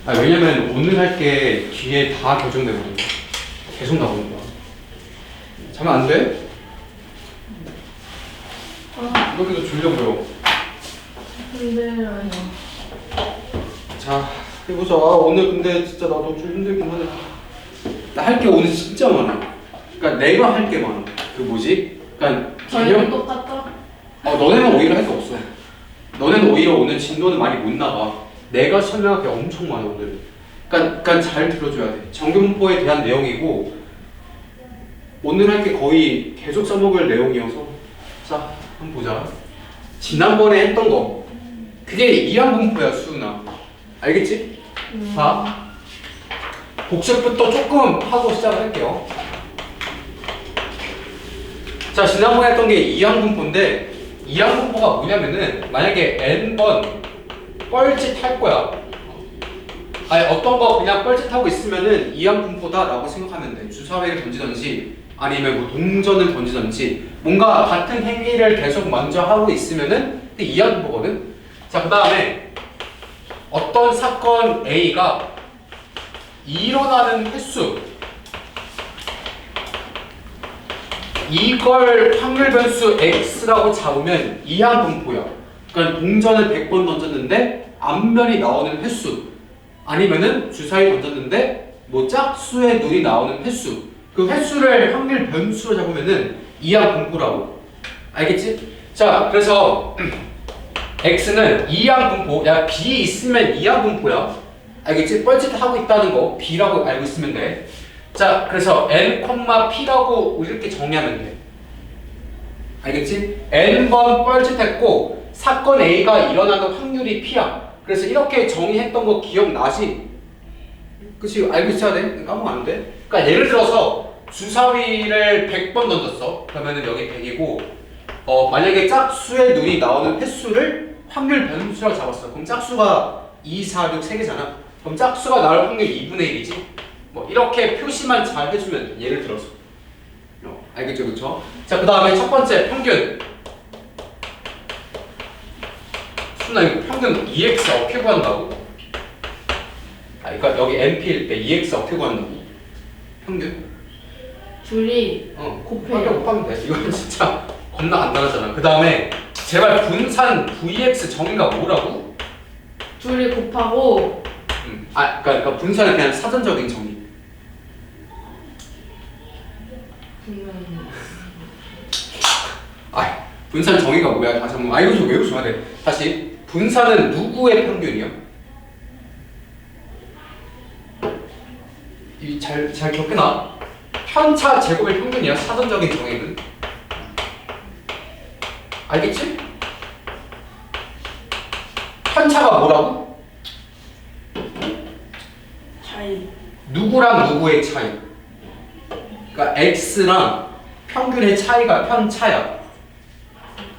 왜냐면 오늘 할 게 뒤에 다 결정돼 버린 거야. 계속 나오는 거야. 자면 안 돼? 이렇게도 졸려 보여. 근데 아니야. 자, 해보자. 오늘 근데 진짜 나도 좀 힘들긴 하네. 나 할 게 오늘 진짜 많아. 그러니까 내가 할 게 많아. 그 뭐지? 그러니까 저희랑 똑같다? 너네는 오히려 할 게 없어. 너네는 오히려 오늘 진도는 많이 못 나가. 내가 설명할 게 엄청 많아 오늘. 그러니까 잘 들어줘야 돼. 정규문법에 대한 내용이고 오늘 할 게 거의 계속 써먹을 내용이어서 자, 한번 보자. 지난번에 했던 거 그게 이항분포야 수은아. 알겠지? 자, 복습부터 조금 하고 시작을 할게요. 자, 지난번에 했던 게 이항분포인데 이항분포가 뭐냐면은 만약에 n번 뻘짓할 거야. 아니 어떤 거 그냥 뻘짓하고 있으면은 이항분포다 라고 생각하면 돼. 주사위를 던지던지 아니면 뭐 동전을 던지던지 뭔가 같은 행위를 계속 먼저 하고 있으면은 이항분포거든. 자, 그 다음에 어떤 사건 A가 일어나는 횟수 이걸 확률 변수 X라고 잡으면 이항분포야. 그러니까 동전을 100번 던졌는데 앞면이 나오는 횟수 아니면은 주사위 던졌는데 뭐 짝수의 눈이 나오는 횟수 그 횟수를 확률 변수로 잡으면은 이항분포라고. 알겠지? 자, 그래서 X는 이항분포, 야 B 있으면 이항분포야. 알겠지? 뻘짓하고 있다는 거 B라고 알고 있으면 돼. 자, 그래서 n, p라고 이렇게 정의하면 돼. 알겠지? n번 뻘짓했고 사건 A가 일어나는 확률이 P야. 그래서 이렇게 정의했던 거 기억나지? 그치? 알고 있어야 돼? 까먹으면 안 돼? 그러니까 예를 들어서 주사위를 100번 던졌어. 그러면은 여기 100이고 만약에 짝수의 눈이 나오는 횟수를 확률 변수라고 잡았어. 그럼 짝수가 2, 4, 6, 3개잖아. 그럼 짝수가 나올 확률 2분의 1이지? 뭐 이렇게 표시만 잘 해주면 돼. 예를 들어서. 알겠죠? 그쵸? 자, 그 다음에 첫 번째 평균. 순아 이거 평균 EX 어떻게 구한다고? 그러니까 여기 NP일 때 EX 어떻게 구한다고? 평균? 둘이 곱해요. 곱하면 돼. 이건 진짜 겁나 간단하잖아. 그 다음에 제발 분산 VX 정의가 뭐라고? 둘이 곱하고 그러니까 분산은 그냥 사전적인 정의. 분산 정의가 뭐야? 다시 한번. 이거 좀 외우셔야 돼. 다시. 분산은 누구의 평균이요? 잘 기억해놔. 편차 제곱의 평균이야. 사전적인 정의는. 알겠지? 편차가 뭐라고? 차이. 누구랑 누구의 차이. 그러니까 x랑 평균의 차이가 편차야.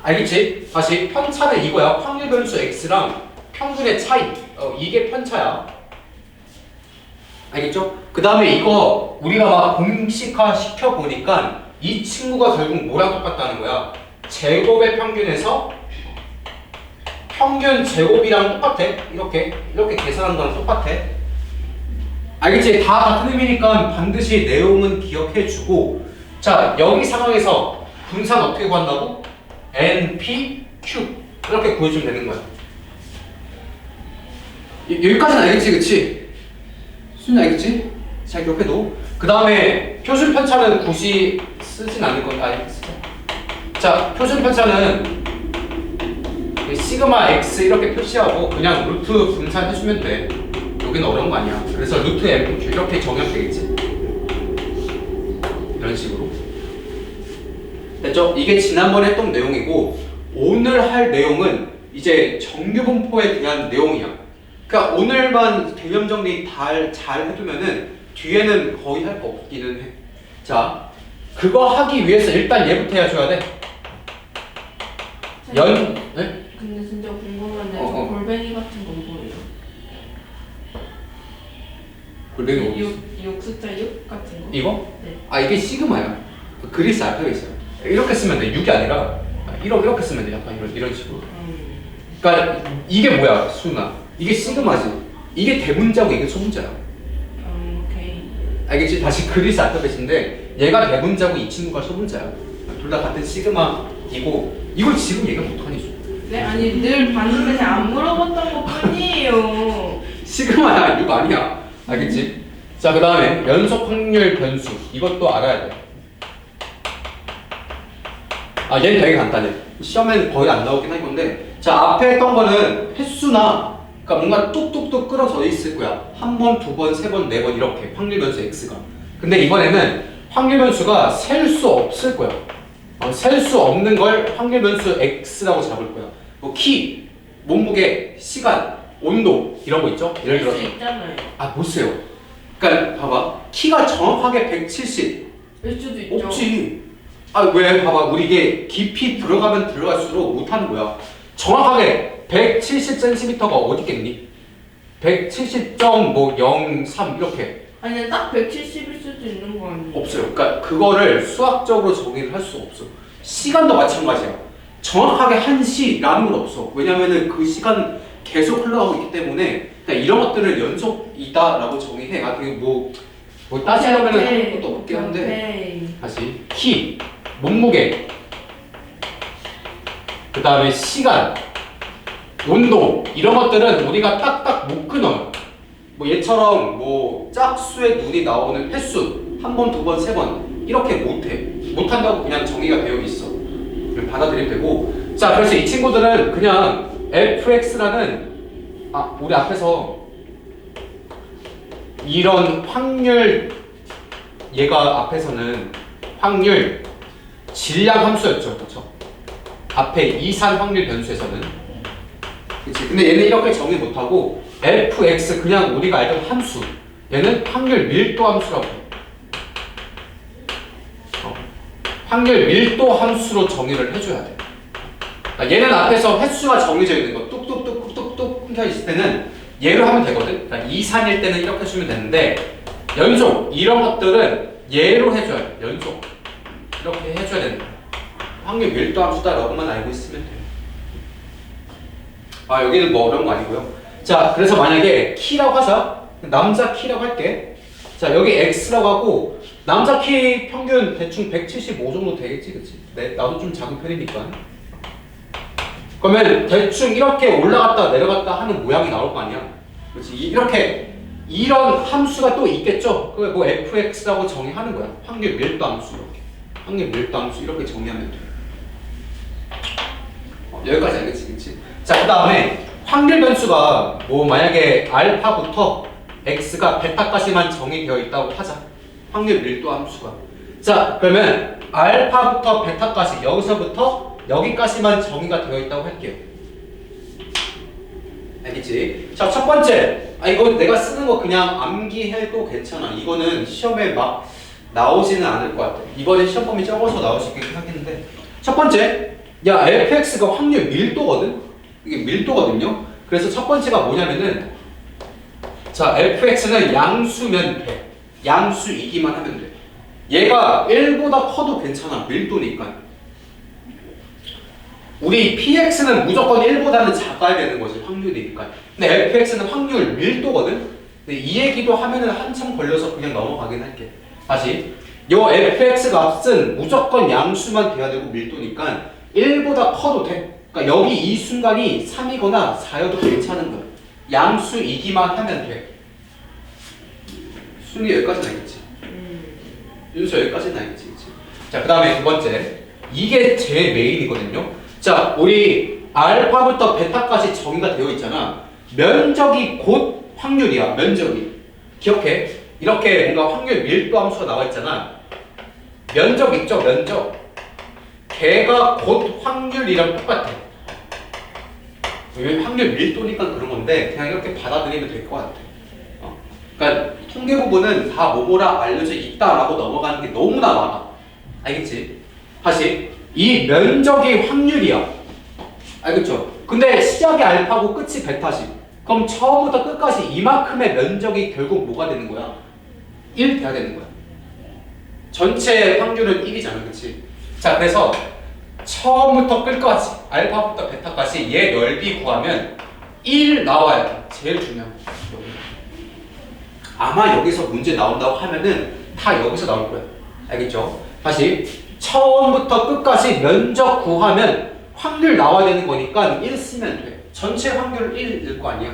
알겠지? 다시 편차는 이거야. 확률 변수 x랑 평균의 차이. 이게 편차야. 알겠죠? 그 다음에 이거 우리가 막 공식화 시켜보니까 이 친구가 결국 뭐랑 똑같다는 거야? 제곱의 평균에서 평균 제곱이랑 똑같아. 이렇게 계산하는 거랑 똑같아. 알겠지? 다 같은 의미니까 반드시 내용은 기억해주고. 자, 여기 상황에서 분산 어떻게 구한다고? N, P, Q 이렇게 구해주면 되는 거야. 여기까지는 알겠지? 그치? 수준 알겠지? 잘 기억해둬. 그 다음에 표준 편차는 굳이 쓰진 않을 거야. 자, 표준 편차는 시그마 X 이렇게 표시하고 그냥 루트 분산해주면 돼. 여기는 어려운 거 아니야. 그래서 루트 M, Q 이렇게 정의하면 되겠지? 이런 식으로. 됐죠? 이게 지난번에 했던 내용이고 오늘 할 내용은 이제 정규분포에 대한 내용이야. 그러니까 오늘만 개념 정리 잘 해두면은 뒤에는 거의 할 거 없기는 해. 자, 그거 하기 위해서 일단 얘부터 해줘야 돼. 네? 근데 진짜 궁금한데 저 골뱅이 같은 건 뭐예요? 골뱅이 6 숫자 6 같은 거? 이거? 네. 이게 시그마야. 그리스 알파벳 있어요. 이렇게 쓰면 돼. 6이 아니라 이렇게 쓰면 돼. 약간 이런 식으로. 그러니까 이게 뭐야, 수나? 이게 시그마지. 이게 대문자고 이게 소문자야. 오케이. 알겠지? 다시 그리스 알파벳인데 얘가 대문자고 이 친구가 소문자야. 둘 다 같은 시그마이고 이걸 지금 얘기 못하니? 네, 아니 늘 봤는데 그냥 안 물어봤던 것 뿐이에요. 시그마야 이거 아니야. 알겠지? 자, 그 다음에 연속 확률 변수 이것도 알아야 돼. 아, 얘는 되게 간단해. 시험에는 거의 안 나오긴 할 건데, 자, 앞에 했던 거는 횟수나 그러니까 뭔가 뚝뚝뚝 끌어져 있을 거야. 한 번, 두 번, 세 번, 네 번 이렇게 확률 변수 x가. 근데 이번에는 확률 변수가 셀 수 없을 거야. 셀 수 없는 걸 확률 변수 x라고 잡을 거야. 뭐 키, 몸무게, 시간, 온도 이런 거 있죠? 예를 들어서 수 있잖아요. 아, 못 세요. 그러니까 봐봐, 키가 정확하게 170 일 수도 있죠. 없지. 아, 왜? 봐봐, 우리 이게 깊이 들어가면 들어갈수록 못하는 거야. 정확하게 170cm가 어디 있겠니? 170.03 이렇게 아니 딱 170일 수도 있는 거 아니에요? 없어요. 그러니까 그거를 수학적으로 정의를 할 수가 없어. 시간도 마찬가지야. 정확하게 1시라는 건 없어. 왜냐면은 그 시간 계속 흘러가고 있기 때문에 그러니까 이런 것들을 연속이다라고 정의해. 아, 그게 뭐 따지려면은 하는 것도 없긴 한데. 다시 키, 몸무게, 그 다음에 시간, 온도 이런 것들은 우리가 딱딱 못 끊어요. 뭐 얘처럼 뭐 짝수의 눈이 나오는 횟수 한 번, 두 번, 세 번 이렇게 못한다고 그냥 정의가 되어 있어. 받아들이면 되고. 자, 그래서 이 친구들은 그냥 fx라는 우리 앞에서 이런 확률 얘가 앞에서는 확률 질량 함수였죠, 그렇죠? 앞에 이산 확률 변수에서는, 그렇지? 근데 얘는 이렇게 정의 못하고 fx 그냥 우리가 알던 함수, 얘는 확률 밀도 함수라고 해. 확률 밀도 함수로 정의를 해줘야 돼. 얘는 앞에서 횟수가 정해져 있는 거 뚝뚝뚝뚝뚝 끊겨 있을 때는 얘로 하면 되거든. 그러니까 이산일 때는 이렇게 해주면 되는데 연속 이런 것들은 얘로 해줘야 돼. 연속 이렇게 해줘야 되는 거야. 확률 밀도 함수다라고만 알고 있으면 돼요. 아, 여기는 뭐 어려운 거 아니고요. 자, 그래서 만약에 키라고 하자. 남자 키라고 할게. 자, 여기 x라고 하고 남자 키 평균 대충 175 정도 되겠지, 그치? 네, 나도 좀 작은 편이니까. 그러면 대충 이렇게 올라갔다 내려갔다 하는 모양이 나올 거 아니야? 그렇지? 이렇게 이런 함수가 또 있겠죠? 그게 뭐 fx라고 정의하는 거야. 확률 밀도 함수 이렇게. 확률 밀도 함수 이렇게 정의하면 돼. 여기까지 알겠지, 그치? 자, 그 다음에 확률 변수가 뭐 만약에 알파부터 x가 베타까지만 정의되어 있다고 하자. 확률 밀도 함수가. 자, 그러면 알파부터 베타까지 여기서부터 여기까지만 정의가 되어 있다고 할게요. 알겠지? 자, 첫 번째. 이거 내가 쓰는 거 그냥 암기해도 괜찮아. 이거는 시험에 막 나오지는 않을 것 같아. 이번에 시험 범위 적어서 나올 수 있긴 하겠는데. 첫 번째. 야, fx가 확률 밀도거든? 이게 밀도거든요? 그래서 첫 번째가 뭐냐면은, 자, fx는 양수면 돼. 양수이기만 하면 돼. 얘가 1보다 커도 괜찮아. 밀도니까. 우리 px는 무조건 1보다는 작아야 되는 거지. 확률이니까. 근데 fx는 확률 밀도거든? 근데 이 얘기도 하면은 한참 걸려서 그냥 넘어가긴 할게. 다시. 요 fx 값은 무조건 양수만 돼야 되고 밀도니까 1보다 커도 돼. 그러니까 여기 이 순간이 3이거나 4여도 괜찮은 거야. 양수이기만 하면 돼. 순위 여기까지는 알겠지? 윤서 여기까지는 알겠지? 그치? 자, 그 다음에 두 번째. 이게 제일 메인이거든요. 자, 우리 알파부터 베타까지 정의가 되어 있잖아. 면적이 곧 확률이야. 면적이. 기억해. 이렇게 뭔가 확률 밀도 함수가 나와 있잖아. 면적 있죠? 면적. 걔가 곧 확률이랑 똑같아. 왜 확률 밀도니까 그런 건데 그냥 이렇게 받아들이면 될 것 같아. 그러니까 통계 부분은 다 뭐뭐라 알려져 있다라고 넘어가는 게 너무나 많아. 알겠지? 다시. 이 면적이 확률이야. 알겠죠? 근데 시작이 알파고 끝이 베타지. 그럼 처음부터 끝까지 이만큼의 면적이 결국 뭐가 되는 거야? 1 돼야 되는 거야. 전체 확률은 1이잖아. 그치? 자, 그래서 처음부터 끝까지 알파부터 베타까지 얘 넓이 구하면 1 나와야 돼. 제일 중요한 거. 아마 여기서 문제 나온다고 하면은 다 여기서 나올 거야. 알겠죠? 다시 처음부터 끝까지 면적 구하면 확률 나와야 되는 거니까 1 쓰면 돼. 전체 확률 1일 거 아니야.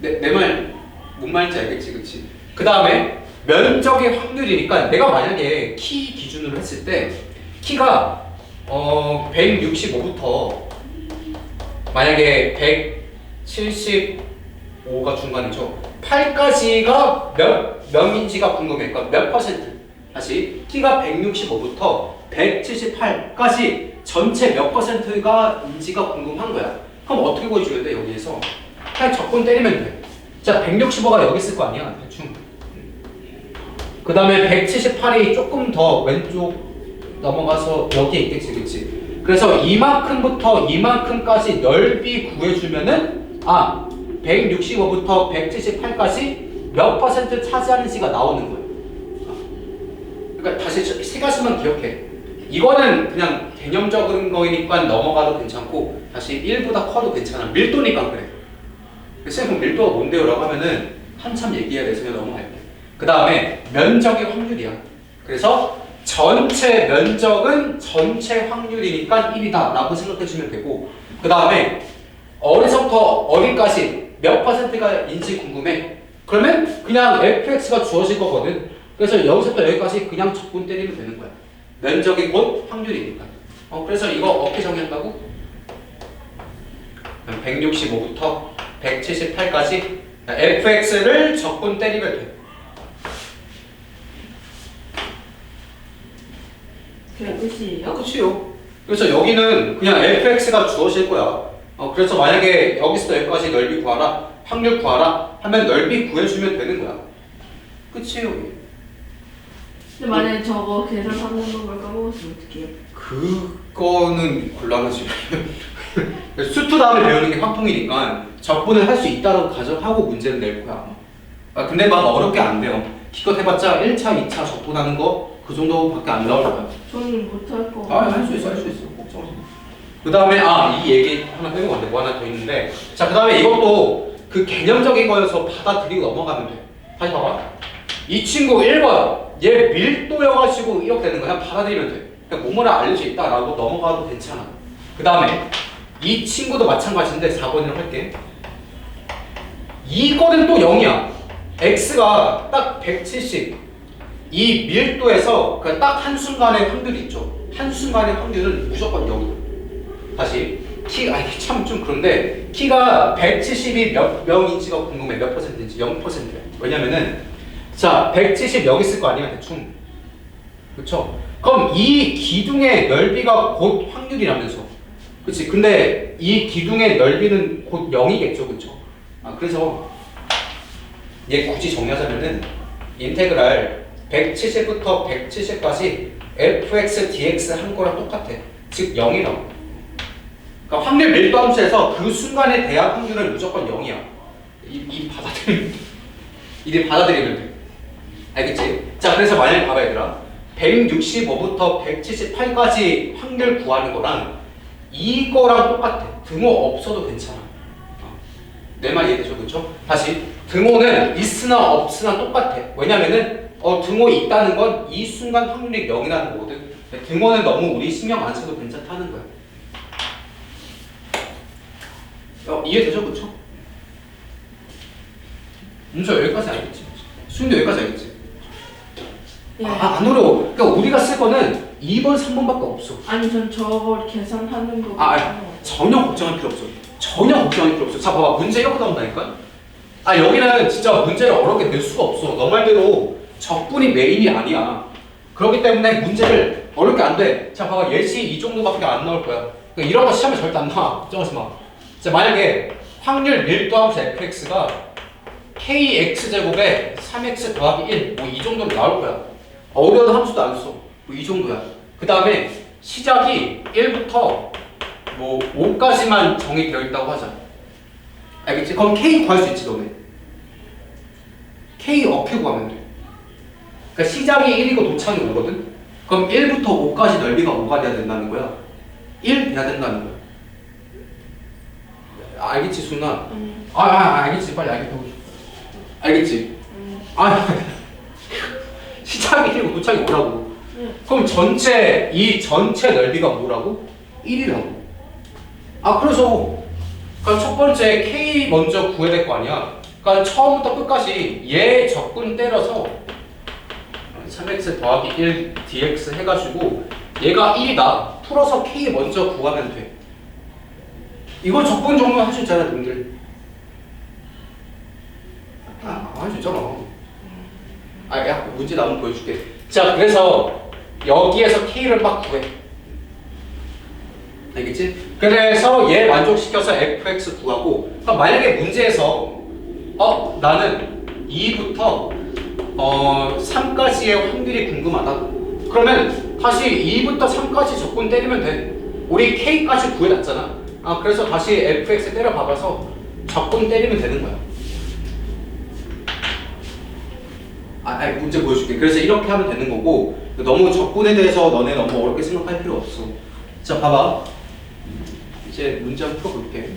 내 말 뭔 말인지 알겠지, 그치? 그 다음에 면적의 확률이니까 내가 만약에 키 기준으로 했을 때 키가 165부터 만약에 175가 중간이죠. 8까지가 몇인지가 궁금해. 그러니까 몇 퍼센트? 다시 키가 165부터 178까지 전체 몇 퍼센트가 인지가 궁금한 거야. 그럼 어떻게 구해줘야 돼? 여기에서 그냥 적분 때리면 돼. 자, 165가 여기 있을 거 아니야, 대충. 그 다음에 178이 조금 더 왼쪽 넘어가서 여기 있겠지, 그치? 그래서 이만큼부터 이만큼까지 넓이 구해주면은 165부터 178까지 몇 퍼센트 차지하는지가 나오는 거예요. 그러니까 다시 세 가지만 기억해. 이거는 그냥 개념적인 거니까 넘어가도 괜찮고 다시 1보다 커도 괜찮아. 밀도니까 그래. 선생님 밀도가 뭔데요? 라고 하면은 한참 얘기해야 돼서 그냥 넘어갈게. 그 다음에 면적의 확률이야. 그래서 전체 면적은 전체 확률이니까 1이다 라고 생각해주면 되고, 그 다음에 어디서부터 어디까지 몇 퍼센트가 인지 궁금해? 그러면 그냥 fx가 주어질 거거든. 그래서 여기서부터 여기까지 그냥 적분 때리면 되는 거야. 면적이 곧 확률이니까. 그래서 이거 어떻게 정의한다고? 165부터 178까지 fx를 적분 때리면 돼. 그게 끝이에요? 끝이요. 그래서 여기는 그냥 fx가 주어질 거야. 그래서 만약에 여기서 여기까지 넓이 구하라, 확률 구하라 하면 넓이 구해주면 되는 거야. 끝이에요. 근데 만약에 저거 계산하는 걸 까먹었으면 어떡해요? 그거는 곤란하지. 수투 다음에 배우는 게 확통이니까 적분을 할 수 있다고 가정하고 문제를 낼 거야. 근데 막 어렵게 안 돼요. 기껏 해봤자 1차, 2차 적분하는 거 그 정도밖에 안 나올 거야. 저는 못할 거. 할 수 있어, 할 수 있어. 걱정하지 마. 그 다음에 이 얘기 하나 해보면 안 돼. 뭐 하나 더 있는데, 자, 그 다음에 이것도 그 개념적인 거여서 받아들이고 넘어가면 돼. 다시 봐봐. 이 친구 1번 얘 밀도여가지고 이렇게 되는 거야. 그냥 받아들이면 돼. 그냥 뭐뭐라 알려져 있다라고 넘어가도 괜찮아. 그 다음에 이 친구도 마찬가지인데 4번이라고 할게. 이거는 또 0이야. x가 딱 170. 이 밀도에서 딱 한순간의 확률이 있죠. 한순간의 확률은 무조건 0이야. 다시 이게 참 좀 그런데 키가 170이 몇 명인지가 궁금해. 몇 퍼센트인지. 0%야. 왜냐면은 자 170 여기 있을 거 아니야 대충. 그쵸? 그럼 이 기둥의 넓이가 곧 확률이라면서. 그치? 근데 이 기둥의 넓이는 곧 0이겠죠. 그쵸? 그래서 얘 굳이 정리하자면은 인테그랄 170부터 170까지 fx dx 한 거랑 똑같아. 즉 0이라고. 그러니까 확률 밀도 함수에서 그 순간의 대합 확률은 무조건 0이야. 이리 받아들이면 돼. 알겠지? 자, 그래서 만약에 봐봐 얘들아. 165부터 178까지 확률 구하는 거랑 이거랑 똑같아. 등호 없어도 괜찮아. 내 말 이해되죠? 그쵸? 다시 등호는 있으나 없으나 똑같아. 왜냐면은 등호 있다는 건 이 순간 확률이 0이라는 거거든. 등호는 너무 우리 신경 안 써도 괜찮다는 거야. 이해되죠? 그쵸? 문서 여기까지 알겠지? 수인도 여기까지 알겠지? 예. 안 어려워. 그러니까 우리가 쓸 거는 2번, 3번밖에 없어. 아니 전 저걸 계산하는 거. 전혀 걱정할 필요 없어. 전혀 걱정할 필요 없어. 자, 봐봐. 문제 이렇게 나온다니까? 여기는 진짜 문제를 어렵게 낼 수가 없어. 너 말대로 적분이 메인이 아니야. 그렇기 때문에 문제를 어렵게 안 돼. 자, 봐봐. 예시 이 정도밖에 안 나올 거야. 그러니까 이런 거 시험에 절대 안 나와. 걱정하지 마. 자, 만약에 확률 밀도함수 fx가 kx제곱에 3x 더하기 1, 뭐 이 정도로 나올 거야. 어려운 함수도 안 써. 뭐 이 정도야. 그 다음에 시작이 1부터 뭐 5까지만 정의되어 있다고 하자. 알겠지? 그럼 k 구할 수 있지 너네. k 어떻게 구하면 돼? 그러니까 시작이 1이고 도착이 5거든? 그럼 1부터 5까지 넓이가 5가 돼야 된다는 거야. 1 돼야 된다는 거야. 알겠지 수나? 알겠지. 빨리 알겠다고. 알겠지? 시작이 1이고 도착이 5라고. 그럼 이 전체 넓이가 뭐라고? 1이라고. 그래서 그러니까 첫 번째 K 먼저 구해야 될 거 아니야. 그러니까 처음부터 끝까지 얘 적분 때려서 3x 더하기 1 dx 해가지고 얘가 1이다. 풀어서 K 먼저 구하면 돼. 이거 적분 정도 할 수 있잖아, 님들. 할 수 있잖아. 야, 문제 나오면 보여줄게. 자, 그래서 여기에서 K를 막 구해. 알겠지? 그래서 얘 만족시켜서 fx 구하고, 그럼 만약에 문제에서 나는 2부터 3까지의 확률이 궁금하다. 그러면 다시 2부터 3까지 적분 때리면 돼. 우리 K까지 구해놨잖아. 그래서 다시 fx 때려 박아서 적분 때리면 되는 거야. 문제 보여줄게. 그래서 이렇게 하면 되는 거고, 너무 적분에 대해서 너네 너무 어렵게 생각할 필요 없어. 자, 봐봐. 이제 문제 한번 풀어볼게.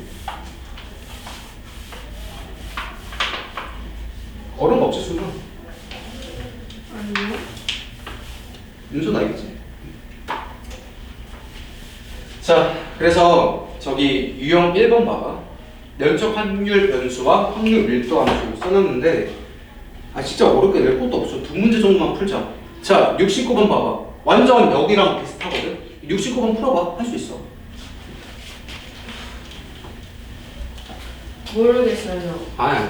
어려운 거 없지, 수능? 아니요. 윤서는 알겠지? 자, 그래서 저기 유형 1번 봐봐. 면적 확률 변수와 확률 밀도 함수 써놨는데 진짜 어렵게 낼 것도 없어. 두 문제 정도만 풀자. 자, 69번 봐봐. 완전 여기랑 비슷하거든? 69번 풀어봐. 할 수 있어. 모르겠어요. 아니.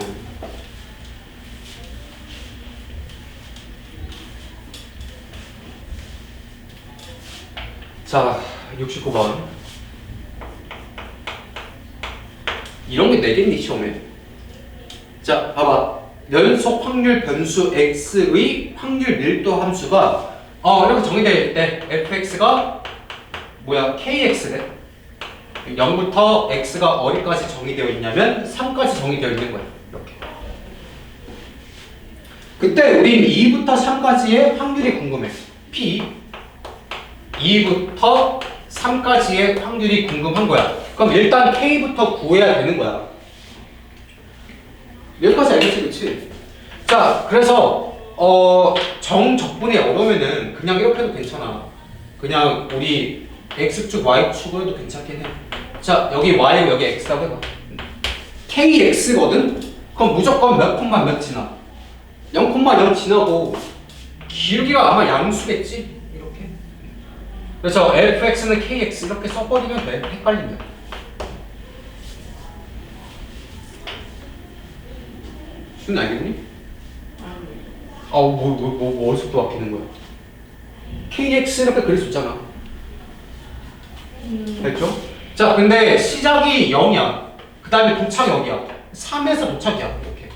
자, 69번. 이런 게 내겠니, 시험에? 자, 봐봐. 연속 확률 변수 x의 확률 밀도 함수가 이렇게 정의되어 때 fx가 뭐야? kx래. 0부터 x가 어디까지 정의되어 있냐면 3까지 정의되어 있는 거야. 이렇게. 그때 우린 2부터 3까지의 확률이 궁금해. p 2부터 3까지의 확률이 궁금한 거야. 그럼 일단 k부터 구해야 되는 거야. 여기까지 알겠지, 그치? 자, 그래서 정적분이 어려우면은 그냥 이렇게 해도 괜찮아. 그냥 우리 x축, y축으로 해도 괜찮긴 해. 자, 여기 y고 여기 x라고 해봐. kx거든? 그럼 무조건 몇 콤마 몇 지나? 0,0 지나고 기울기가 아마 양수겠지? 이렇게. 그래서 fx는 kx 이렇게 써버리면 돼. 헷갈리면. 수는 알겠니? 어디서 또 바뀌는 거야? kx 이렇게 그릴 수 있잖아. 됐죠? 자, 근데 시작이 0이야. 그 다음에 도착이 여기야. 3에서 도착이야. 이렇게.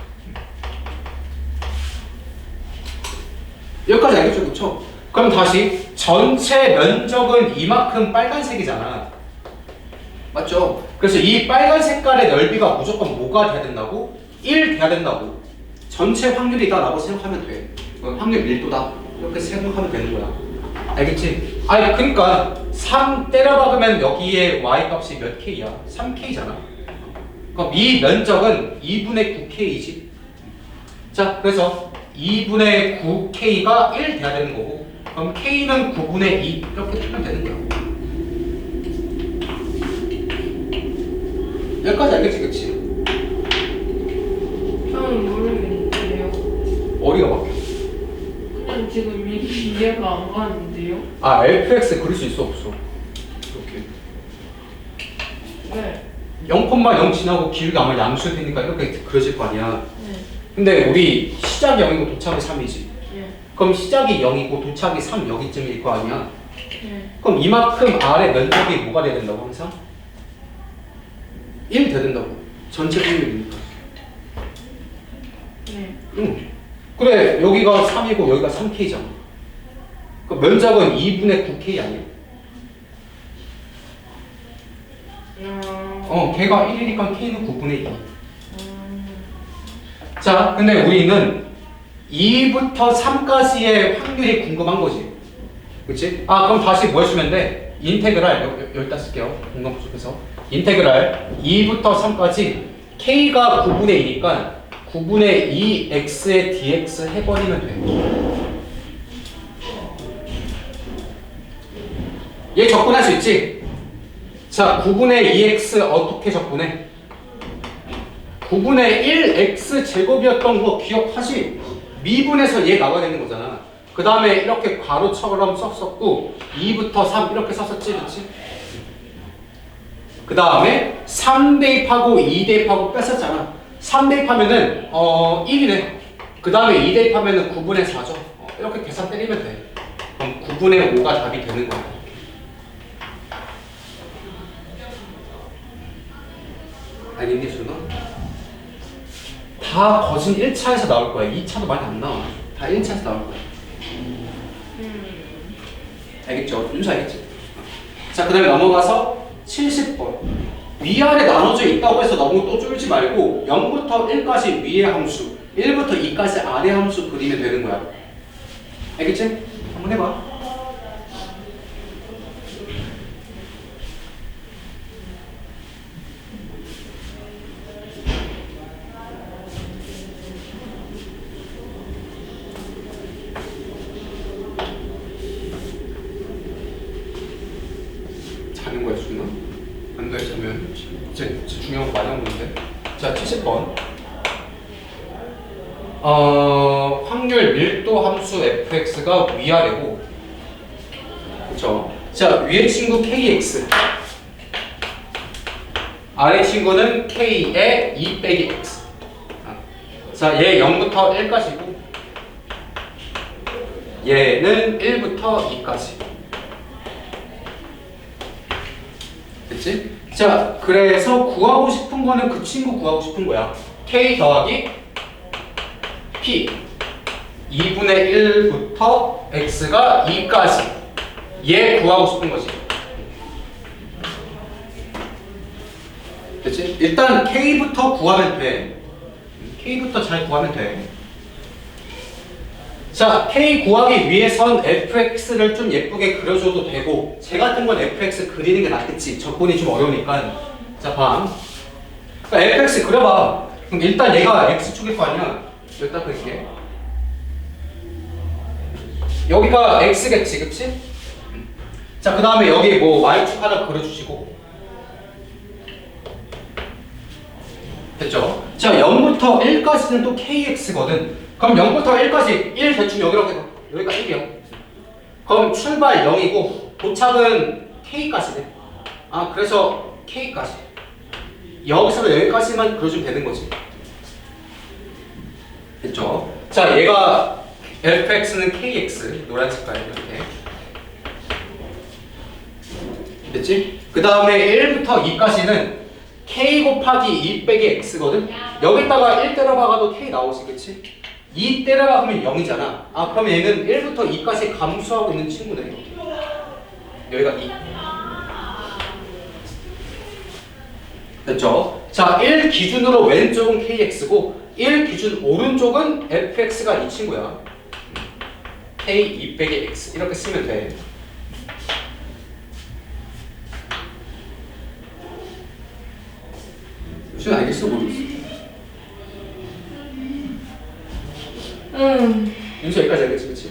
여기까지 알겠죠? 그쵸? 그럼 다시 전체 면적은 이만큼 빨간색이잖아. 맞죠? 그래서 이 빨간 색깔의 넓이가 무조건 뭐가 돼야 된다고? 1 돼야 된다고. 전체 확률이다 라고 생각하면 돼. 확률 밀도다. 이렇게 생각하면 되는 거야. 알겠지? 그러니까 3 때려박으면 여기에 y 값이 몇 k야? 3k잖아. 그럼 이 면적은 2분의 9k이지. 자, 그래서 2분의 9k가 1 돼야 되는 거고, 그럼 k는 9분의 2 이렇게 풀면 되는 거야. 여기까지 알겠지, 그치? 저는 모르겠는데요. 어디가 바뀌어? 그냥 지금 이해가 안 가는데요. fx 그릴 수 있어, 없어? 이렇게. 네. 0,0 지나고 기울기 아마 양수되니까 이렇게 그려질 거 아니야. 네. 근데 우리 시작이 0이고 도착이 3이지. 네. 그럼 시작이 0이고 도착이 3 여기쯤일 거 아니야. 네. 그럼 이만큼 아래 면적이 뭐가 돼야 된다고 항상? 1 돼야 된다고. 전체 확률이니까. 네. 응. 그래, 여기가 3이고 여기가 3k잖아. 그 면적은 2분의 9k 아니야? 걔가 1이니까 k는 9분의 2. 자, 근데 우리는 2부터 3까지의 확률이 궁금한 거지. 그치? 그럼 다시 뭐 해주면 돼? 인테그랄, 여기다 쓸게요. 공간 부족해서. 인테그랄 2부터 3까지 K가 9분의 2니까 9분의 2x의 dx 해버리면 돼. 얘 적분할 수 있지? 자, 9분의 2x 어떻게 적분해? 9분의 1x 제곱이었던 거 기억하시? 미분에서 얘 나와야 되는 거잖아. 그 다음에 이렇게 괄호처럼 썼었고 2부터 3 이렇게 썼었지, 그렇지? 그 다음에 3 대입하고 2 대입하고 뺐었잖아. 3 대입하면은 1이네. 그 다음에 2 대입하면은 9분의 4죠. 이렇게 계산 때리면 돼. 그럼 9분의 5가 답이 되는 거야. 알겠니, 준호? 다 거진 1차에서 나올 거야. 2차도 많이 안 나와. 다 1차에서 나올 거야. 알겠죠? 윤수 알겠지? 자, 그 다음에 넘어가서 70번. 위아래 나눠져 있다고 해서 너무 또 쫄지 말고 0부터 1까지 위의 함수, 1부터 2까지 아래 함수 그리면 되는 거야. 알겠지? 한번 해봐. 자는 거야, 준아? 안 돼, 자면. 진짜 중요한 거 많이 한 건데. 자, 70번. 확률 밀도 함수 fx가 위아래고, 그쵸? 자, 위에 친구 kx, 아래 친구는 k의 2 빼기 x. 자, 얘 0부터 1까지고, 얘는 1부터 2까지. 됐지? 자, 그래서 구하고 싶은 거는 그 친구 구하고 싶은 거야. k 더하기 p 2분의 1부터 x가 2까지 얘 구하고 싶은 거지. 됐지? 일단 k부터 구하면 돼. k부터 잘 구하면 돼. 자, k 구하기 위해선 fx를 좀 예쁘게 그려줘도 되고, 쟤 같은 건 fx 그리는 게 낫겠지. 적분이 좀 어려우니까. 자, 봐. 그러니까 fx 그려봐. 그럼 일단 얘가 x축일 거 아니야. 여기다 그릴게. 여기가 x겠지, 그치? 자, 그 다음에 여기 뭐 y축 하나 그려주시고. 됐죠? 자, 0부터 1까지는 또 kx거든. 그럼 0부터 1까지 1 대충 여기로 해봐. 여기가 1이야. 그럼 출발 0이고 도착은 k까지네. 아, 그래서 k까지. 여기서부터 여기까지만 그려주면 되는 거지. 됐죠? 자, 얘가 fx는 kx, 노란 색깔 이렇게. 됐지? 그 다음에 1부터 2까지는 k 곱하기 2 빼기 x거든? 여기다가 1 때려박아도 k 나오지, 그치? 2 때려박으면 0이잖아. 아, 그럼 얘는 1부터 2까지 감수하고 있는 친구네. 여기가 2. 됐죠? 자, 1 기준으로 왼쪽은 kx고 1 기준 오른쪽은 fx가 이 친구야. k 2 빼기 x 이렇게 쓰면 돼. 무슨 알겠어? 모르겠어? 윤수 여기까지 알겠지, 그치?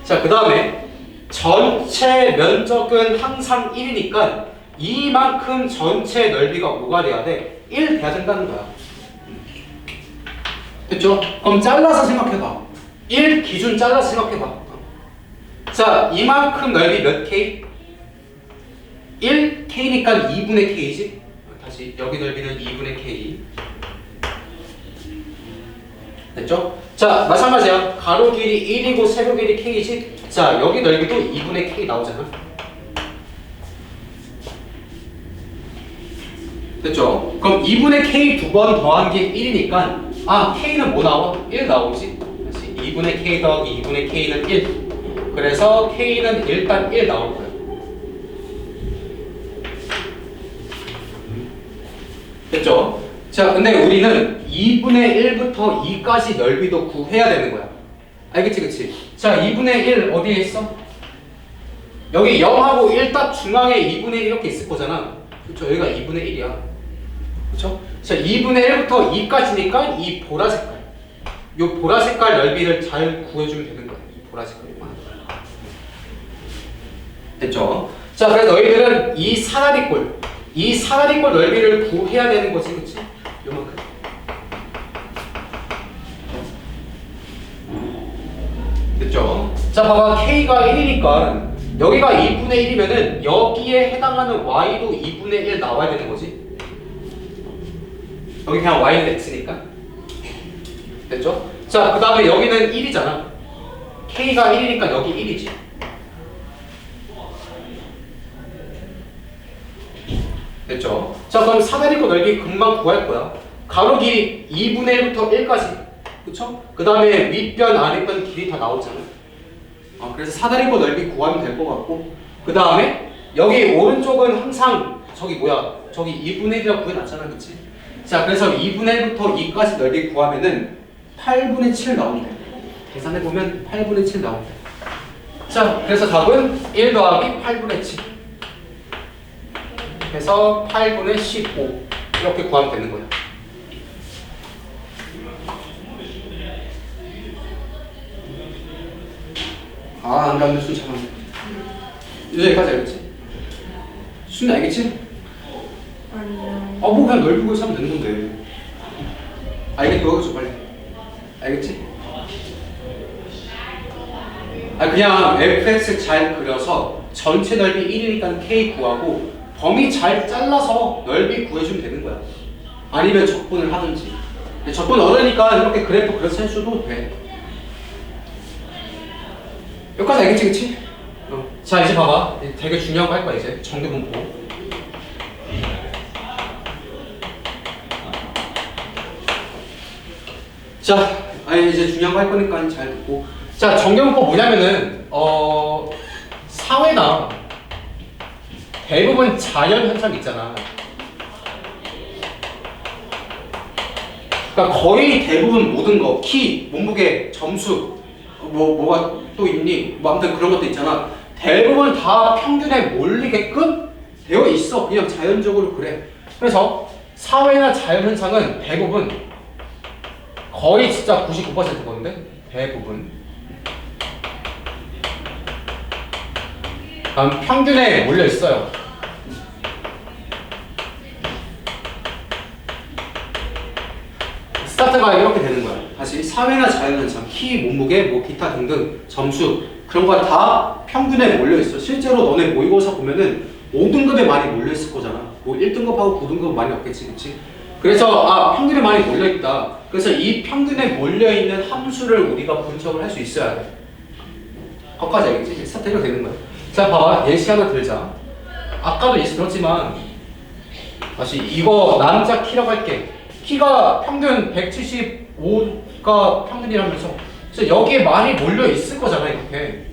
자, 그 다음에 전체 면적은 항상 1이니까 이만큼 전체 넓이가 5가 돼야 돼. 1 돼야 된다는 거야. 됐죠? 그럼 잘라서 생각해봐. 1 기준 잘라서 생각해봐. 자, 이만큼 넓이 몇 K? 1K니까 2분의 K지? 다시 여기 넓이는 2분의 K. 됐죠? 자, 마찬가지야. 가로 길이 1이고 세로 길이 K지? 자, 여기 넓이도 2분의 K 나오잖아. 됐죠? 그럼 2분의 K 두 번 더한 게 1이니까 아, K는 뭐 나와? 1 나오지? 다시 2분의 K 더하기 2분의 K는 1. 그래서 K는 일단 1 나올 거야. 됐죠? 자, 근데 우리는 2분의 1부터 2까지 넓이도 구해야 되는 거야. 알겠지, 그치? 자, 2분의 1 어디에 있어? 여기 0하고 1 딱 중앙에 2분의 1 이렇게 있을 거잖아. 그쵸? 여기가 2분의 1이야. 그쵸? 자, 2분의 1부터 2까지니까 이 보라색깔. 요 보라색깔 넓이를 잘 구해주면 되는 거야. 이 보라색깔만. 됐죠? 자, 그래서 너희들은 이 사다리꼴 넓이를 구해야 되는 거지, 그치? 요만큼. 됐죠? 자, 봐봐. K가 1이니까 여기가 2분의 1이면은 여기에 해당하는 Y도 2분의 1 나와야 되는 거지. 여기 그냥 Y는 X니까. 됐죠? 자, 그 다음에 여기는 1이잖아. K가 1이니까 여기 1이지. 됐죠? 자, 그럼 사다리꼴 넓이 금방 구할 거야. 가로 길이 2분의 1부터 1까지. 그쵸? 그 다음에 윗변, 아랫변 길이 다 나오잖아. 그래서 사다리꼴 넓이 구하면 될 것 같고. 그 다음에 여기 오른쪽은 항상 저기 2분의 1이라고 구해놨잖아. 그치? 자, 그래서 2분의 1부터 2까지 넓이 구하면은 8분의 7 나온대. 계산해보면 8분의 7 나온대. 자, 그래서 답은 1 더하기 8분의 7 해서 8분의 15 이렇게 구하면 되는 거야. 안 가는데 순 잠깐만. 여기까지 알겠지? 순 알겠지? 아니요. 뭐 그냥 넓이고 하면 되는 건데. 알겠지? 여기서 빨리. 알겠지? 그냥 fx 잘 그려서 전체 넓이 1이니까 k 구하고 범위 잘 잘라서 넓이 구해주면 되는 거야. 아니면 적분을 하든지. 적분 어려우니까 이렇게 그래프 그려서 해줘도 돼. 여기까지 알겠지, 그치? 자, 이제 봐봐. 되게 중요한 거 할 거야, 이제. 정규분포. 자, 이제 중요한 거 할 거니까 잘 듣고. 자, 정규분포 뭐냐면은, 사회나 대부분 자연 현상 있잖아. 그러니까 거의 대부분 모든 거, 키, 몸무게, 점수, 뭐가 또 있니? 아무튼 그런 것도 있잖아. 대부분 다 평균에 몰리게끔 되어 있어. 그냥 자연적으로 그래. 그래서 사회나 자연현상은 대부분 거의 진짜 99%거든요. 대부분. 평균에 몰려 있어요. 스타트가 이렇게 되는 거야. 다시 사회나 자연현상, 키, 몸무게, 기타 등등 점수 그런 거 다 평균에 몰려 있어. 실제로 너네 모의고사 보면은 5등급에 많이 몰려 있을 거잖아. 1등급하고 9등급 많이 없겠지, 그렇지? 그래서 평균에 많이 몰려 있다. 그래서 이 평균에 몰려 있는 함수를 우리가 분석을 할 수 있어야 돼. 거기까지 알겠지? 스타트가 되는 거야. 자, 봐봐. 예시 하나 들자. 아까도 예시 들었지만 다시 이거 남자 키라고 할게. 키가 평균 175가 평균이라면서. 그래서 여기에 많이 몰려 있을 거잖아, 이렇게.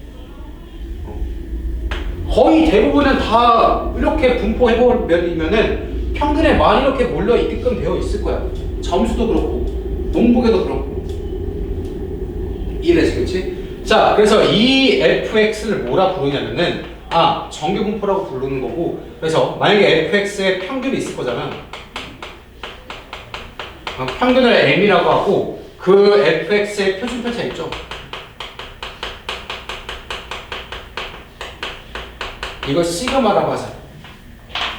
거의 대부분은 다 이렇게 분포해보면은 평균에 많이 이렇게 몰려 있게끔 되어 있을 거야. 점수도 그렇고, 몸무게도 그렇고. 이해되지, 그치? 자, 그래서 이 fx를 뭐라 부르냐면은, 정규 분포라고 부르는 거고, 그래서 만약에 fx에 평균이 있을 거잖아. 평균을 m이라고 하고 그 fx의 표준편차 있죠? 이거 시그마라고 하자.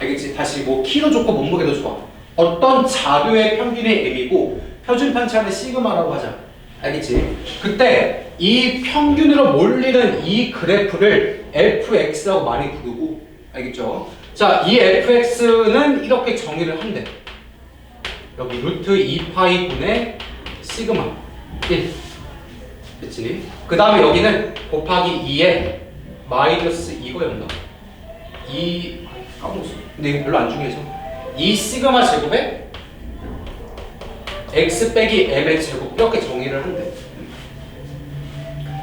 알겠지? 다시 키도 좋고 몸무게도 좋아. 어떤 자료의 평균이 m이고 표준편차는 시그마라고 하자. 알겠지? 그때 이 평균으로 몰리는 이 그래프를 fx라고 많이 부르고, 알겠죠? 자, 이 fx는 이렇게 정의를 한대. 여기 루트 2파이 분의 시그마 1. 그치? 그 다음에 여기는 곱하기 2에 마이너스 이거였나? 까먹었어. 근데 이거 별로 안 중요해서. 2 시그마 제곱에 x 빼기 m의 제곱 이렇게 정의를 한대.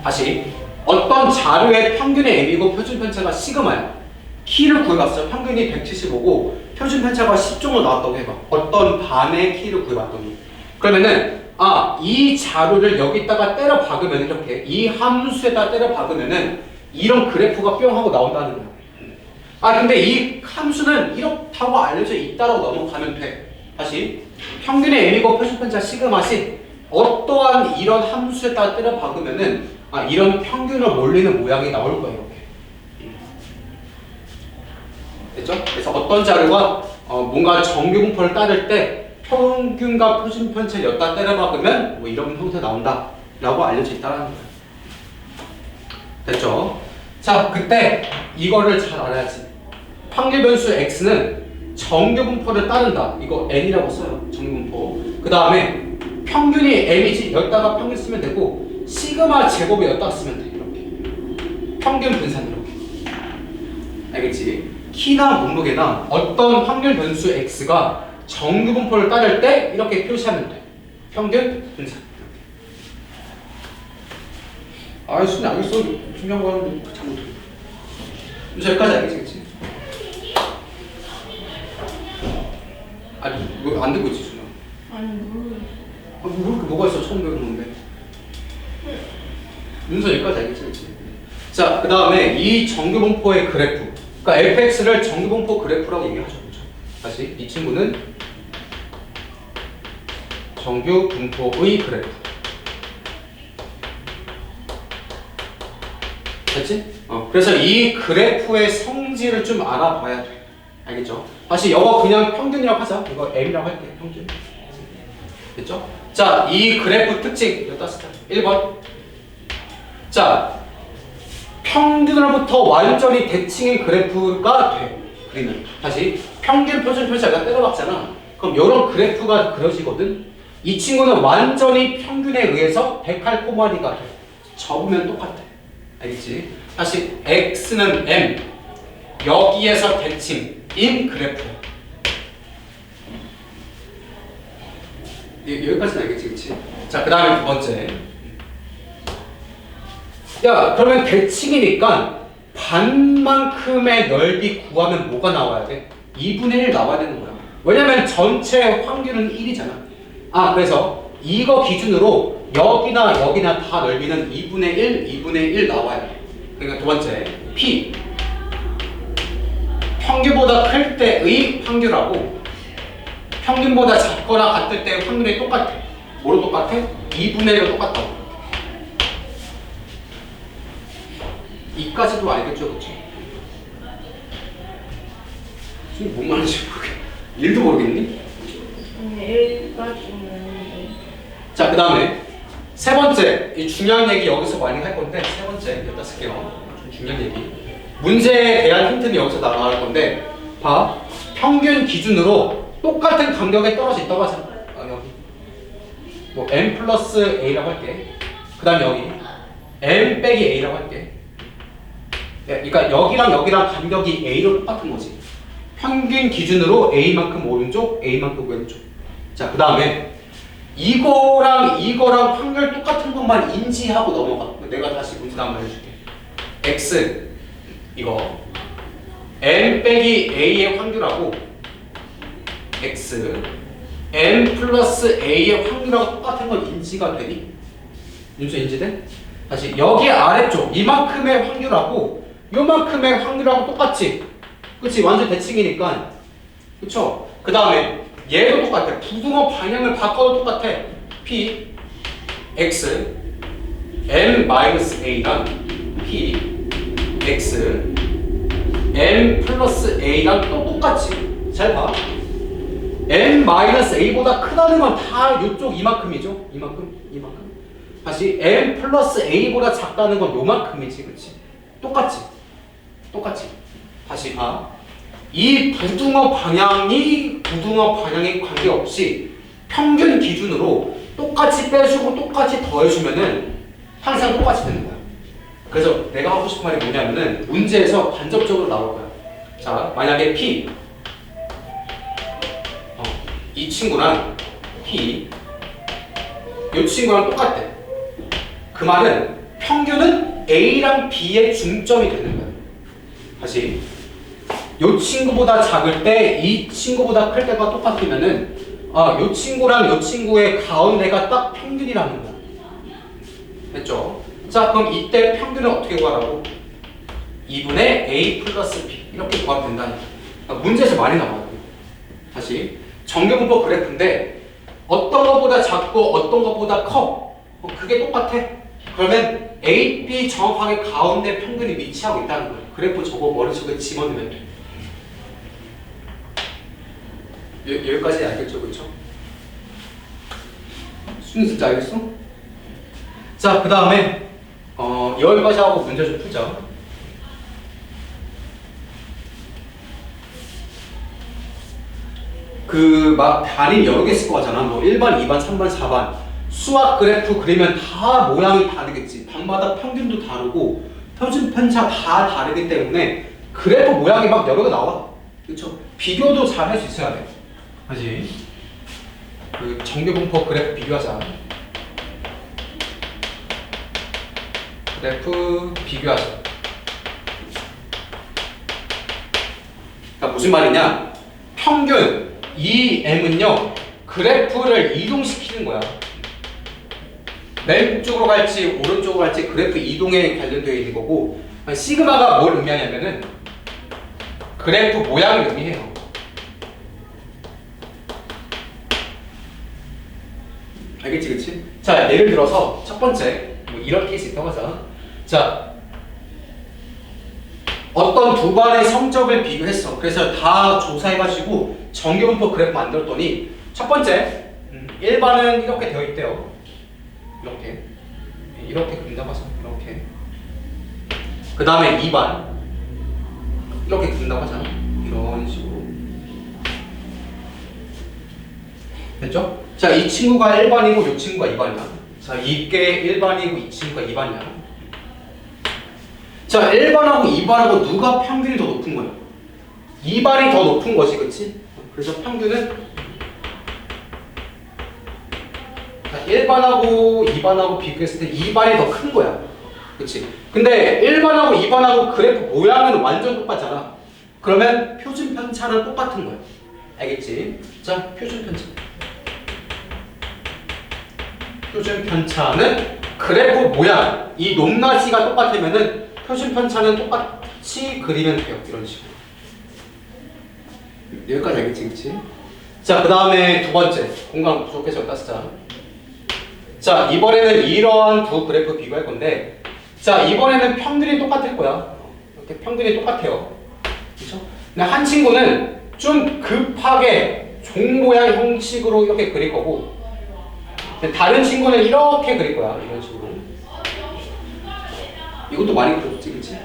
다시 어떤 자료의 평균의 m이고 표준편차가 시그마야. 키를 구해봤어요. 평균이 175고 표준편차가 10 정도 나왔다고 해봐. 어떤 반의 키를 구해봤더니. 그러면은 이 자료를 여기다가 때려 박으면 이렇게 이 함수에다 때려 박으면은 이런 그래프가 뿅 하고 나온다는 거야. 근데 이 함수는 이렇다고 알려져 있다라고 넘어가면 돼. 다시 평균의 m이고 표준편차 시그마시 어떠한 이런 함수에 따라 때려 박으면은 이런 평균을 몰리는 모양이 나올 거예요. 이렇게. 됐죠? 그래서 어떤 자료가 뭔가 정규분포를 따를 때 평균과 표준편차를 엿다 때려 박으면 뭐 이런 형태 나온다 라고 알려져 있다는 거예요. 됐죠? 자, 그때 이거를 잘 알아야지. 확률 변수 x는 정규분포를 따른다. 이거 n이라고 써요. 정규분포. 그 다음에 평균이 m이지 여기다가 평균 쓰면 되고 시그마 제곱에 여기다가 쓰면 돼. 이렇게. 평균 분산 이렇게. 알겠지? 키나 몸무게나 어떤 확률 변수 x가 정규분포를 따를 때 이렇게 표시하면 돼. 평균 분산. 아이 순위 알겠어. 중요한 거 하는데 잘못해. 여기까지 알겠지? 그치? 아니 왜 안 되고 있지 순아? 아니 모르겠어. 뭐 그렇게 뭐가 있어 처음 배우는 건데. 윤서 여기까지 알겠지? 그치? 자, 그 다음에 이 정규분포의 그래프, 그러니까 fx를 정규분포 그래프라고 얘기하죠. 그렇죠? 다시 이 친구는 정규분포의 그래프. 됐지? 그래서 이 그래프의 성질을 좀 알아봐야 돼. 알겠죠? 다시 이거 그냥 평균이라고 하자. 이거 m이라고 할게. 평균. 됐죠? 자, 이 그래프 특징 여기다 쓰자. 1번. 자, 평균으로부터 완전히 대칭인 그래프가 돼. 그리면 다시 평균 표준 표시가 때려박잖아. 그럼 이런 그래프가 그려지거든. 이 친구는 완전히 평균에 의해서 데칼코마니가 돼. 접으면 똑같아. 알겠지? 다시 x는 m 여기에서 대칭인 그래프. 여기까지는 알겠지? 그치? 자, 그 다음에 두 번째. 야, 그러면 대칭이니까 반만큼의 넓이 구하면 뭐가 나와야 돼? 2분의 1 나와야 되는 거야. 왜냐면 전체 확률은 1이잖아. 그래서 이거 기준으로 여기나 여기나 다 넓이는 2분의 1, 2분의 1 나와야 돼. 그러니까 두 번째, P. 평균보다 클 때의 확률하고 평균보다 작거나 같을 때의 확률이 똑같아. 뭐로 똑같아? 2분의 1로 똑같다고. 이까지도 알겠죠, 그렇죠? 지금 뭔 말인지 모르겠네. 1도 모르겠니? 1까지는. 자, 그 다음에 세 번째, 이 중요한 얘기 여기서 많이 할 건데 세 번째 여기다 쓸게요. 좀 중요한 얘기. 문제에 대한 힌트는 여기서 나갈 건데 봐. 평균 기준으로 똑같은 간격에 떨어져 있다고 하자. 여기 뭐 m 플러스 a라고 할게. 그 다음에 여기 m 빼기 a라고 할게. 그러니까 여기랑 여기랑 간격이 a로 똑같은 거지. 평균 기준으로 a만큼 오른쪽, a만큼 왼쪽. 자, 그 다음에 이거랑 확률 똑같은 것만 인지하고 넘어가. 내가 다시 문제 한번 해줄게. x 이거 m 빼기 a의 확률하고 x m 플러스 a의 확률하고 똑같은 건 인지가 되니? 윤수 인지돼? 다시 여기 아래쪽 이만큼의 확률하고 요만큼의 확률하고 똑같지? 그치? 완전 대칭이니까. 그쵸? 그 다음에 얘도 똑같아. 부등호 방향을 바꿔도 똑같아. P X M 마이너스 A랑 P X M 플러스 A랑 또 똑같지. 잘 봐. M 마이너스 A보다 크다는 건 다 요쪽 이만큼이죠. 이만큼. 다시 M 플러스 A보다 작다는 건 요만큼이지. 그치? 똑같지. 다시 봐. 이 부등호 방향에 관계없이 평균 기준으로 똑같이 빼주고 똑같이 더해주면은 항상 똑같이 되는 거야. 그래서 내가 하고 싶은 말이 뭐냐면은 문제에서 간접적으로 나올 거야. 자, 만약에 P 이 친구랑 P 이 친구랑 똑같대. 그 말은 평균은 A랑 B의 중점이 되는 거야. 다시 요 친구보다 작을 때 이 친구보다 클 때가 똑같으면은 요 친구랑 요 친구의 가운데가 딱 평균이라는 거야. 됐죠? 자, 그럼 이때 평균을 어떻게 구하라고? 2분의 A 플러스 B 이렇게 구하면 된다니까. 문제에서 많이 나와요. 다시 정규분포 그래프인데 어떤 것보다 작고 어떤 것보다 커. 그게 똑같아. 그러면 A, B 정확하게 가운데 평균이 위치하고 있다는 거예요. 그래프 저거 머릿속에 집어넣으면 돼. 여기까지 알겠죠? 그렇죠? 수능 진짜 알겠어? 자, 그 다음에 여기까지 하고 문제 좀 풀자. 그 막 달인 여러 개 쓸 거 같잖아. 뭐 1번, 2번, 3번, 4번. 수학 그래프 그리면 다 모양이 다르겠지. 방마다 평균도 다르고 표준 편차 다 다르기 때문에 그래프 모양이 막 여러 개 나와. 그렇죠? 비교도 잘 할 수 있어야 돼. 하지? 그 정규분포 그래프 비교하자. 그래프 비교하자. 그러니까 무슨 말이냐? 평균 이 m은요 그래프를 이동시키는 거야. 왼쪽으로 갈지 오른쪽으로 갈지 그래프 이동에 관련되어 있는 거고, 시그마가 뭘 의미하냐면은 그래프 모양을 의미해요. 알겠지, 그치? 자, 예를 들어서 첫 번째 뭐 이런 케이스 있다고 하자. 자, 어떤 두 반의 성적을 비교했어. 그래서 다 조사해가지고 정규분포 그래프 만들었더니 첫 번째 1반은 이렇게 되어 있대요. 이렇게 그린다고 하자. 이렇게. 그 다음에 2반 이렇게 그린다고 하자. 이런 식으로. 됐죠? 자, 이 친구가 1반이고 이 친구가 2반이야. 자, 이게 1반이고 이 친구가 2반이야. 자, 1반하고 2반하고 누가 평균이 더 높은 거야? 2반이 더 높은 거지, 그치? 그래서 평균은 1반하고 2반하고 비교했을 때 2반이 더 큰 거야. 그치? 근데 1반하고 2반하고 그래프 모양은 완전 똑같잖아. 그러면 표준 편차는 똑같은 거야. 알겠지? 자, 표준 편차. 표준 편차는 그래프 모양, 이 높낮이가 똑같으면은 표준 편차는 똑같이 그리면 돼요. 이런 식으로. 여기까지 알겠지? 그치? 자, 그 다음에 두 번째. 공간 부족해서 여기다 쓰자. 자, 이번에는 이러한 두 그래프 비교할 건데, 자, 이번에는 평균이 똑같을 거야. 이렇게 평균이 똑같아요. 그렇죠? 근데 한 친구는 좀 급하게 종 모양 형식으로 이렇게 그릴 거고, 다른 친구는 이렇게 그릴 거야. 이런 식으로. 이것도 많이 그렸지, 그치?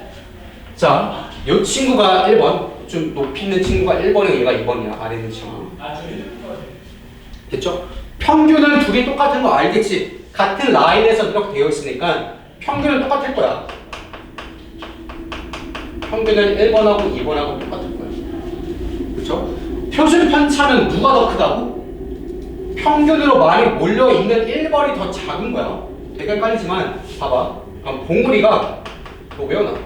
자, 이 친구가 1번, 좀 높이 있는 친구가 1번이고 얘가 2번이야. 아래 있는 친구. 됐죠? 평균은 둘이 똑같은 거 알겠지? 같은 라인에서 이렇게 되어 있으니까 평균은 똑같을 거야. 평균은 1번하고 2번하고 똑같을 거야. 그렇죠? 표준 편차는 누가 더 크다고? 평균으로 많이 몰려있는 1번이 더 작은 거야. 되게 헷갈리지만 봐봐. 봉우리가 너 외워놔.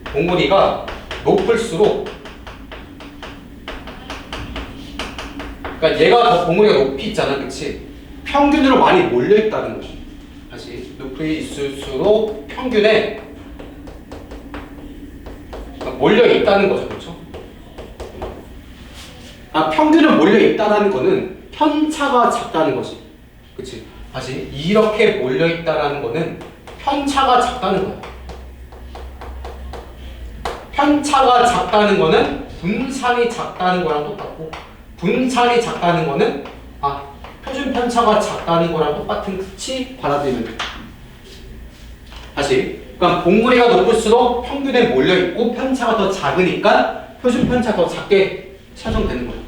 봉우리가 높을수록, 그러니까 얘가 더 봉우리가 높이 있잖아, 그치? 평균으로 많이 몰려있다는 거지. 다시 높이 있을수록 평균에 몰려있다는 거죠, 그렇죠? 평균은 몰려있다는 거는 편차가 작다는 거지, 그치? 다시 이렇게 몰려있다는 거는 편차가 작다는 거야. 편차가 작다는 거는 분산이 작다는 거랑 똑같고, 분산이 작다는 거는 표준 편차가 작다는 거랑 똑같은 같이 받아들이면 돼. 다시, 그러니까 봉우리가 높을수록 평균에 몰려있고 편차가 더 작으니까 표준 편차 더 작게 설정되는 거야.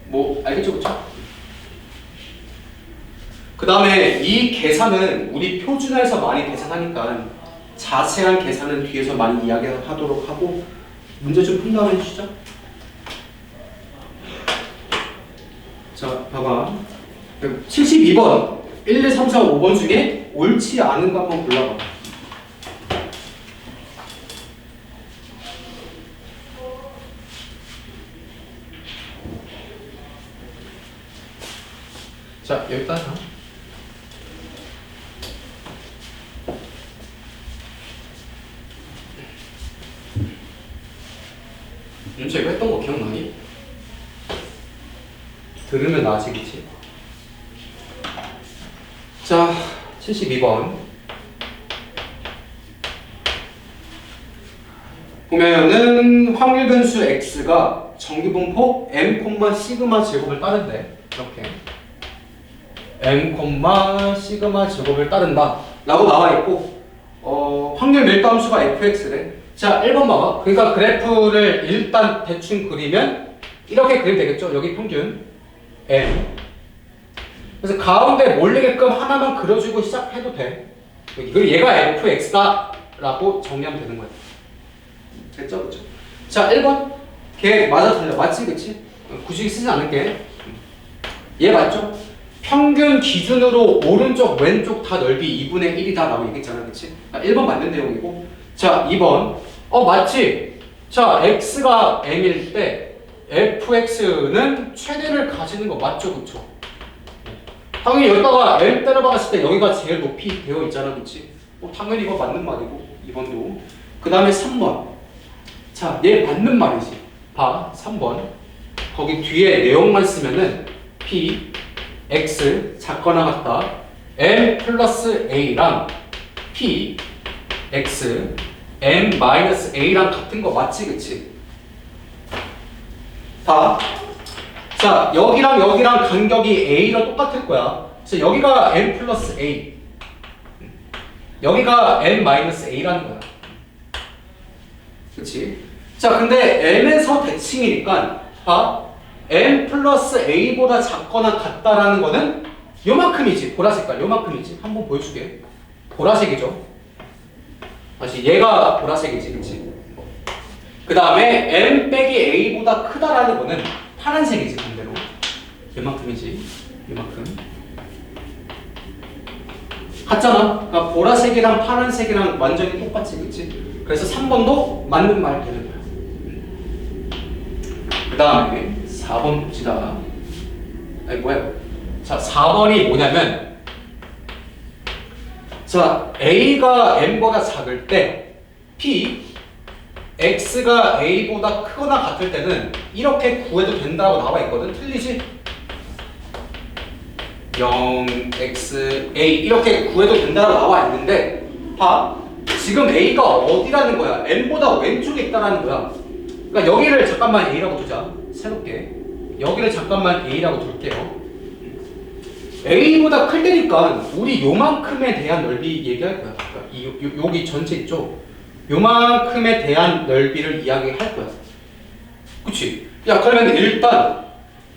뭐 알겠죠, 그쵸? 그 다음에 이 계산은 우리 표준화에서 많이 계산하니까 자세한 계산은 뒤에서 많이 이야기하도록 하고, 문제 좀 푼 다음에 해주시죠. 자, 봐봐. 72번 1, 2, 3, 4, 5번 중에 옳지 않은 거 한번 골라봐. 자, 여기다 자. 들으면 나아지겠지. 자, 72번. 보면은 확률 변수 x가 정규분포 m, 시그마 제곱을 따른대. 이렇게 m, 시그마 제곱을 따른다 라고 나와있고 확률 밀도함수가 fx래. 자, 1번 봐봐. 그러니까 그래프를 일단 대충 그리면 이렇게 그리면 되겠죠. 여기 평균 m. 그래서 가운데 몰리게끔 하나만 그려주고 시작해도 돼. 그리고 얘가 fx다 라고 정리하면 되는 거야. 됐죠? 그쵸? 자, 1번. 걔 맞아 틀려. 맞지? 그치? 굳이 쓰지 않을게. 얘 맞죠? 평균 기준으로 오른쪽 왼쪽 다 넓이 2분의 1이다 라고 얘기했잖아. 그치? 1번 맞는 내용이고. 자, 2번. 맞지? 자, x가 m일 때 fx는 최대를 가지는 거 맞죠? 그쵸? 당연히 여기다가 m 때려박았을 때 여기가 제일 높이 되어 있잖아. 그치? 당연히 이거 맞는 말이고. 2번도. 그 다음에 3번. 자, 얘 맞는 말이지. 봐, 3번. 거기 뒤에 내용만 쓰면은 p, x, 작거나 같다. m 플러스 a랑 p, x, m 마이너스 a랑 같은 거 맞지, 그치? 봐. 자, 여기랑 여기랑 간격이 a랑 똑같을 거야. 그래서 여기가 m 플러스 a. 여기가 m 마이너스 a라는 거야. 그치? 자, 근데 m에서 대칭이니까 봐. m 플러스 a보다 작거나 같다라는 거는 요만큼이지. 보라색깔 요만큼이지. 한번 보여줄게. 보라색이죠. 다시 얘가 보라색이지. 그치? 그 다음에 m 빼기 a보다 크다라는 거는 파란색이지. 반대로 요만큼이지. 요만큼 같잖아. 그러니까 보라색이랑 파란색이랑 완전히 똑같지. 그치? 그래서 3번도 맞는 말 되는 거야. 그 다음에 4번 봅시다. 아니 뭐야? 자, 4번이 뭐냐면 자, a가 m보다 작을 때 p, x가 a보다 크거나 같을 때는 이렇게 구해도 된다고 나와 있거든. 틀리지? 0, x, a 이렇게 구해도 된다고 나와 있는데 봐. 지금 a가 어디라는 거야? m보다 왼쪽에 있다라는 거야. 그러니까 여기를 잠깐만 a라고 두자. 새롭게 여기를 잠깐만 a라고 둘게요. a보다 클 때니까 우리 요만큼에 대한 넓이 얘기할 거야. 그러니까 여기 전체 있죠? 요만큼에 대한 넓이를 이야기할 거야. 그치? 야, 그러면 일단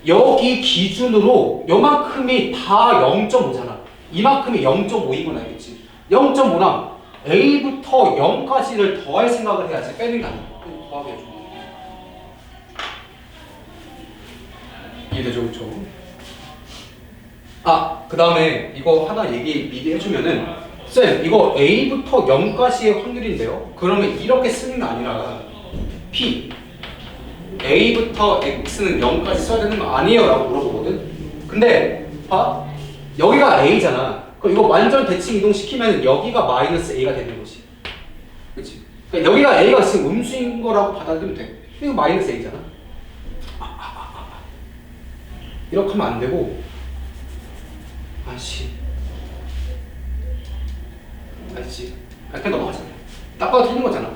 여기 기준으로 요만큼이 다 0.5잖아. 이만큼이 0.5인 건 알겠지? 0.5랑 a부터 0까지를 더할 생각을 해야지. 빼는 게 아니야. 더하게 해줘. 이해되죠? 그쵸? 그 다음에 이거 하나 얘기 미리 해주면은 쌤, 이거 a부터 0까지의 확률인데요? 그러면 이렇게 쓰는 게 아니라 p a부터 x는 0까지 써야 되는 거 아니에요? 라고 물어보거든? 근데 봐, 여기가 a잖아. 그럼 이거 완전 대칭 이동시키면 여기가 마이너스 a가 되는 거지. 그치? 그러니까 여기가 a가 지금 음수인 거라고 받아들이면 돼. 이거 마이너스 a잖아. 이렇게 하면 안 되고, 아씨. 알지? 그냥 넘어가잖아. 딱 봐도 틀린 거잖아.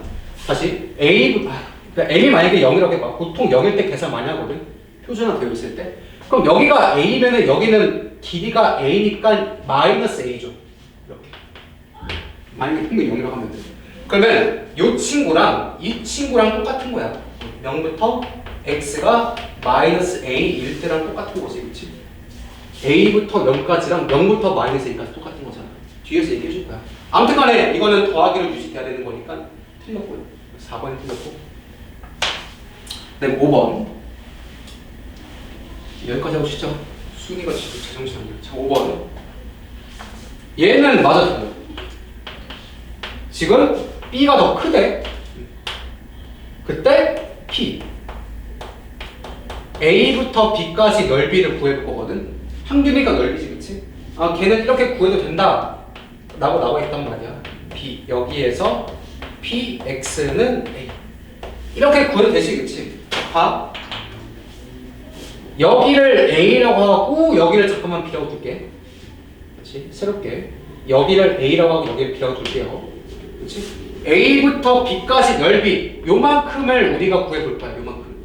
다시 a, 그러니까 m이 만약에 0이라고 해봐. 보통 0일 때 계산 많이 하거든. 표준화 되어 있을 때. 그럼 여기가 a면은 여기는 길이가 a니까 마이너스 a죠. 이렇게. 만약에 평균 0이라고 하면 돼. 그러면 이 친구랑 이 친구랑 똑같은 거야. 0부터 x가 마이너스 a일 때랑 똑같은 거지. 그치? a부터 0까지랑 0부터 마이너스 a까지 똑같은 거잖아. 뒤에서 얘기해 줄 거야. 아무튼 간에 이거는 더하기로 유지돼야 되는 거니까 틀렸고요. 4번이 틀렸고. 네, 5번. 여기까지 하고 싶죠? 순위가 진짜 제정신 아니야. 자, 5번. 얘는 맞아요. 지금 B가 더 크대. 그때 P. A부터 B까지 넓이를 구해볼 거거든. 평균이니까 넓이지, 그치? 걔는 이렇게 구해도 된다. 라고 나와 있단 말이야. B. 여기에서 P, X는 A. 이렇게 구해도 되지, 그치? 봐. 여기를 A라고 하고 여기를 잠깐만 B라고 둘게. 그렇지? 새롭게 여기를 A라고 하고 여기를 B라고 둘게요. 그렇지? A부터 B까지 넓이 요만큼을 우리가 구해볼 거야. 요만큼.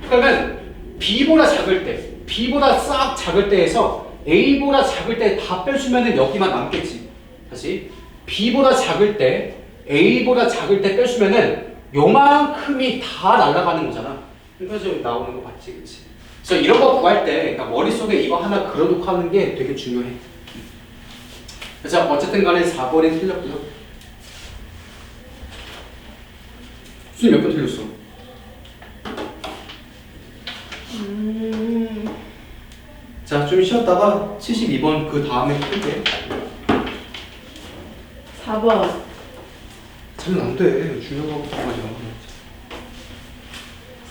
그러면 B보다 작을 때, B보다 싹 작을 때에서 A보다 작을 때 다 빼주면은 여기만 남겠지. 다시 B보다 작을 때, A보다 작을 때 빼주면은 요만큼이 다 날아가는 거잖아. 그래서 나오는 거 맞지, 그렇지? 그래서 이런 거 구할 때 그러니까 머릿속에 이거 하나 그려놓고 하는 게 되게 중요해. 그래서 어쨌든 간에 4번이 틀렸고요. 수님 몇 번 틀렸어? 자, 좀 쉬었다가 72번 그 다음에 풀게. 4번. 자면 안 돼. 중요한 거부터 가자.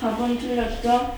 4번 틀렸죠?